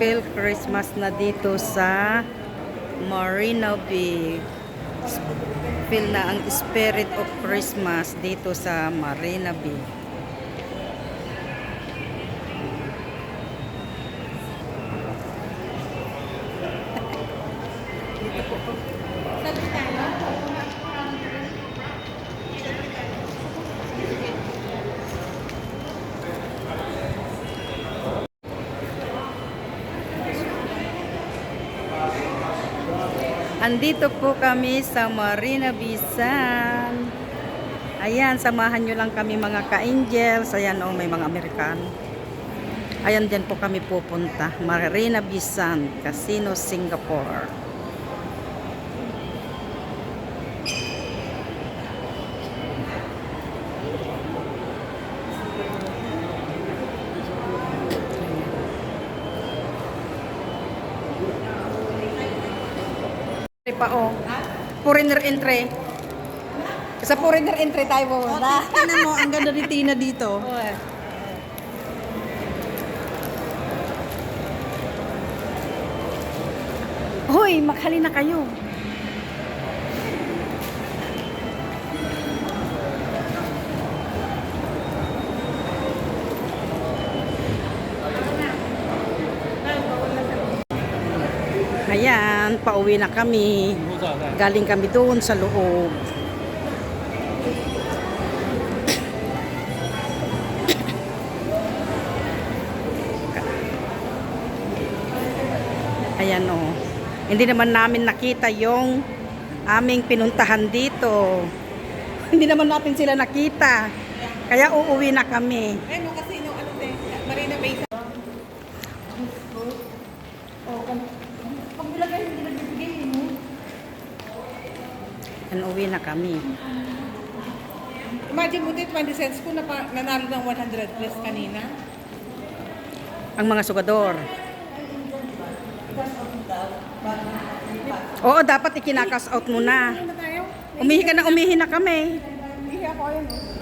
feel Christmas na dito sa Marina Bay. Feel na ang spirit of Christmas dito sa Marina Bay. Dito po. Andito po kami sa Marina Bay Sands. Ayan, samahan nyo lang kami mga ka-angels. Ayan, oh, may mga Amerikano. Ayan, din po kami pupunta. Marina Bay Sands, Casino, Singapore. Pa oh. Foreigner entry. Sa foreigner entry tayo pumunta. Tingnan mo, ang ganda ni Tina dito. Hoy, maghali na kayo. Ayan, pauwi na kami. Galing kami doon sa loob. Ayan o. Hindi naman namin nakita yung aming pinuntahan dito. Hindi naman natin sila nakita. Kaya uuwi na kami. Ano kasi yung ano Marina Bay Sands. And uwi na kami. Imagine mo 20 cents ko nanalo ng 100 plus kanina. Ang mga sugador. Oo, dapat ikinakas out mo na. Ano na tayo? Umihi ka na, umihi na kami. Hindi ako ayun.